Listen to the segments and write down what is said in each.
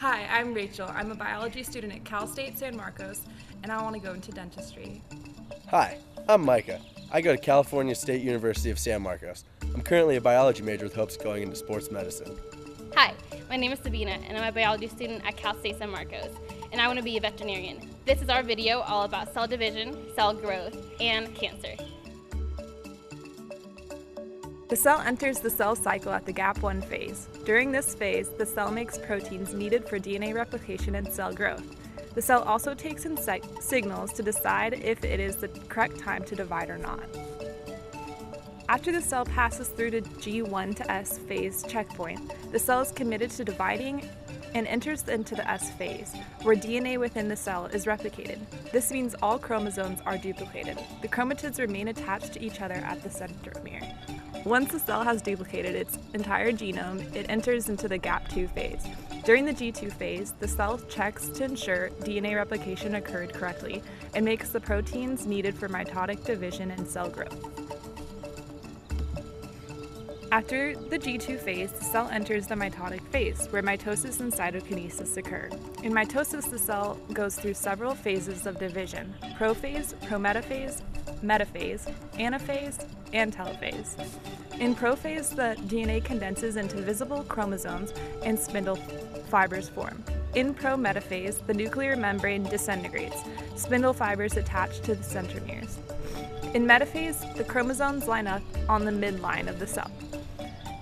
Hi, I'm Rachel. I'm a biology student at Cal State San Marcos, and I want to go into dentistry. Hi, I'm Micah. I go to California State University of San Marcos. I'm currently a biology major with hopes of going into sports medicine. Hi, my name is Sabina, and I'm a biology student at Cal State San Marcos, and I want to be a veterinarian. This is our video all about cell division, cell growth, and cancer. The cell enters the cell cycle at the gap-1 phase. During this phase, the cell makes proteins needed for DNA replication and cell growth. The cell also takes in signals to decide if it is the correct time to divide or not. After the cell passes through the G1 to S phase checkpoint, the cell is committed to dividing and enters into the S phase, where DNA within the cell is replicated. This means all chromosomes are duplicated. The chromatids remain attached to each other at the centromere. Once the cell has duplicated its entire genome, it enters into the gap2 phase. During the G2 phase, the cell checks to ensure DNA replication occurred correctly and makes the proteins needed for mitotic division and cell growth. After the G2 phase, the cell enters the mitotic phase, where mitosis and cytokinesis occur. In mitosis, the cell goes through several phases of division: prophase, prometaphase, metaphase, anaphase, and telophase. In prophase, the DNA condenses into visible chromosomes and spindle fibers form. In prometaphase, the nuclear membrane disintegrates. Spindle fibers attach to the centromeres. In metaphase, the chromosomes line up on the midline of the cell.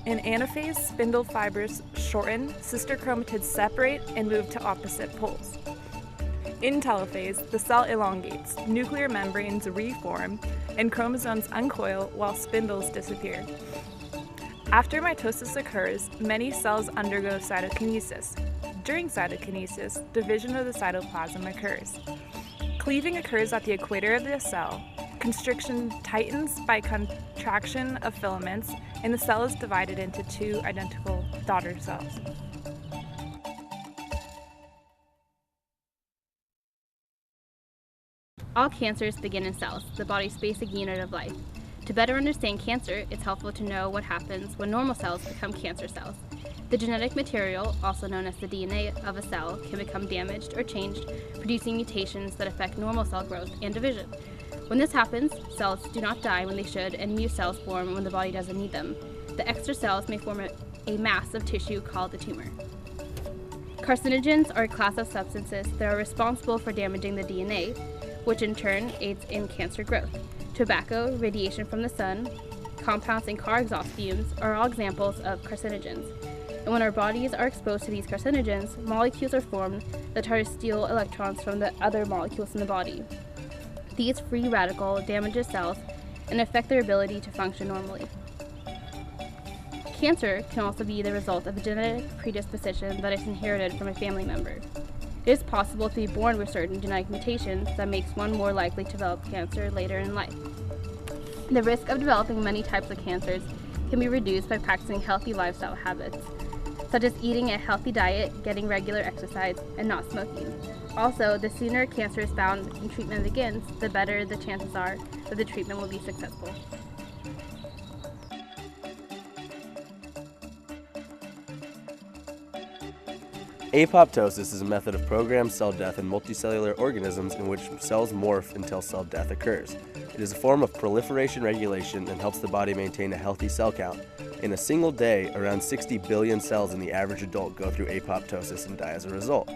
In anaphase, spindle fibers shorten, sister chromatids separate and move to opposite poles. In telophase, the cell elongates, nuclear membranes reform, and chromosomes uncoil while spindles disappear. After mitosis occurs, many cells undergo cytokinesis. During cytokinesis, division of the cytoplasm occurs. Cleaving occurs at the equator of the cell. Constriction tightens by contraction of filaments, and the cell is divided into two identical daughter cells. All cancers begin in cells, the body's basic unit of life. To better understand cancer, it's helpful to know what happens when normal cells become cancer cells. The genetic material, also known as the DNA of a cell, can become damaged or changed, producing mutations that affect normal cell growth and division. When this happens, cells do not die when they should, and new cells form when the body doesn't need them. The extra cells may form a mass of tissue called a tumor. Carcinogens are a class of substances that are responsible for damaging the DNA, which in turn aids in cancer growth. Tobacco, radiation from the sun, compounds in car exhaust fumes are all examples of carcinogens. And when our bodies are exposed to these carcinogens, molecules are formed that try to steal electrons from the other molecules in the body. These free radicals damage cells and affect their ability to function normally. Cancer can also be the result of a genetic predisposition that is inherited from a family member. It is possible to be born with certain genetic mutations that makes one more likely to develop cancer later in life. The risk of developing many types of cancers can be reduced by practicing healthy lifestyle habits, such as eating a healthy diet, getting regular exercise, and not smoking. Also, the sooner cancer is found and treatment begins, the better the chances are that the treatment will be successful. Apoptosis is a method of programmed cell death in multicellular organisms in which cells morph until cell death occurs. It is a form of proliferation regulation and helps the body maintain a healthy cell count. In a single day, around 60 billion cells in the average adult go through apoptosis and die as a result.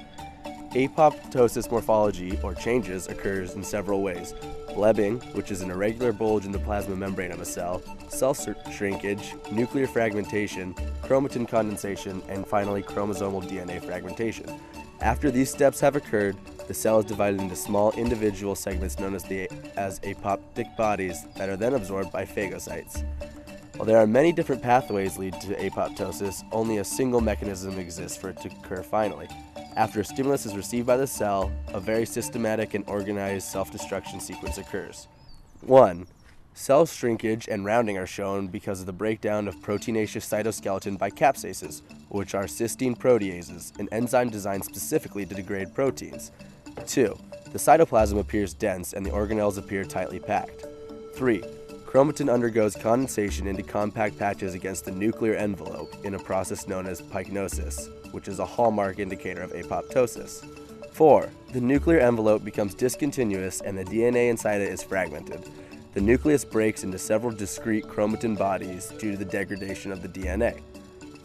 Apoptosis morphology, or changes, occurs in several ways. Blebbing, which is an irregular bulge in the plasma membrane of a cell shrinkage, nuclear fragmentation, chromatin condensation, and finally chromosomal DNA fragmentation. After these steps have occurred, the cell is divided into small individual segments known as apoptic bodies that are then absorbed by phagocytes. While there are many different pathways lead to apoptosis, only a single mechanism exists for it to occur finally. After a stimulus is received by the cell, a very systematic and organized self-destruction sequence occurs. 1. Cell shrinkage and rounding are shown because of the breakdown of proteinaceous cytoskeleton by capsases, which are cysteine proteases, an enzyme designed specifically to degrade proteins. 2. The cytoplasm appears dense and the organelles appear tightly packed. 3. Chromatin undergoes condensation into compact patches against the nuclear envelope in a process known as pyknosis. which is a hallmark indicator of apoptosis. 4. The nuclear envelope becomes discontinuous and the DNA inside it is fragmented. The nucleus breaks into several discrete chromatin bodies due to the degradation of the DNA.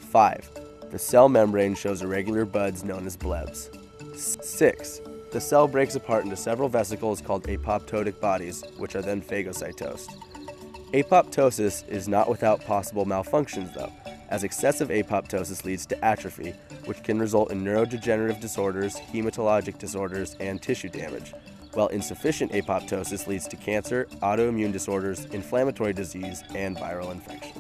5. The cell membrane shows irregular buds known as blebs. 6. The cell breaks apart into several vesicles called apoptotic bodies, which are then phagocytosed. Apoptosis is not without possible malfunctions though, as excessive apoptosis leads to atrophy, which can result in neurodegenerative disorders, hematologic disorders, and tissue damage, while insufficient apoptosis leads to cancer, autoimmune disorders, inflammatory disease, and viral infection.